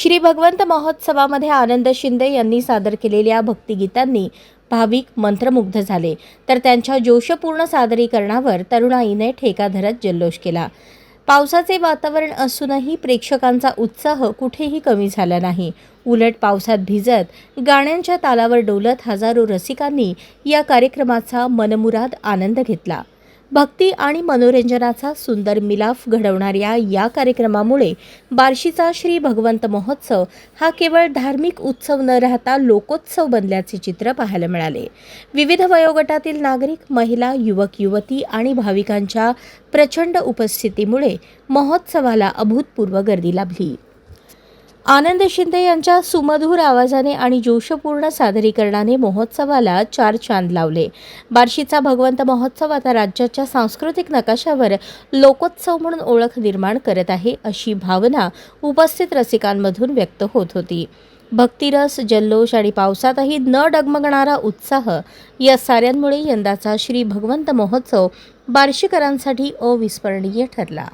श्री भगवंत महोत्सवामध्ये आनंद शिंदे यांनी सादर केलेल्या भक्तिगीतांनी भाविक मंत्रमुग्ध झाले, तर त्यांच्या जोशपूर्ण सादरीकरणावर तरुणाईने ठेका धरत जल्लोष केला. पावसाचे वातावरण असूनही प्रेक्षकांचा उत्साह कुठेही कमी झाला नाही. उलट पावसात भिजत गाण्यांच्या तालावर डोलत हजारो रसिकांनी या कार्यक्रमाचा मनमुराद आनंद घेतला. भक्ती आणि मनोरंजनाचा सुंदर मिलाफ घडवणाऱ्या या कार्यक्रमामुळे बार्शीचा श्री भगवंत महोत्सव हा केवळ धार्मिक उत्सव न राहता लोकोत्सव बनल्याचे चित्र पाहायला मिळाले. विविध वयोगटातील नागरिक, महिला, युवक युवती आणि भाविकांच्या प्रचंड उपस्थितीमुळे महोत्सवाला अभूतपूर्व गर्दी लाभली. आनंद शिंदे यांच्या सुमधुर आवाजाने आणि जोशपूर्ण सादरीकरणाने महोत्सवाला चार चांद लावले. बार्शीचा भगवंत महोत्सव आता राज्याच्या सांस्कृतिक नकाशावर लोकोत्सव म्हणून ओळख निर्माण करत आहे, अशी भावना उपस्थित रसिकांमधून व्यक्त होत होती. भक्तिरस, जल्लोष आणि पावसातही न डगमगणारा उत्साह या साऱ्यांमुळे यंदाचा श्री भगवंत महोत्सव बार्शीकरांसाठी अविस्मरणीय ठरला.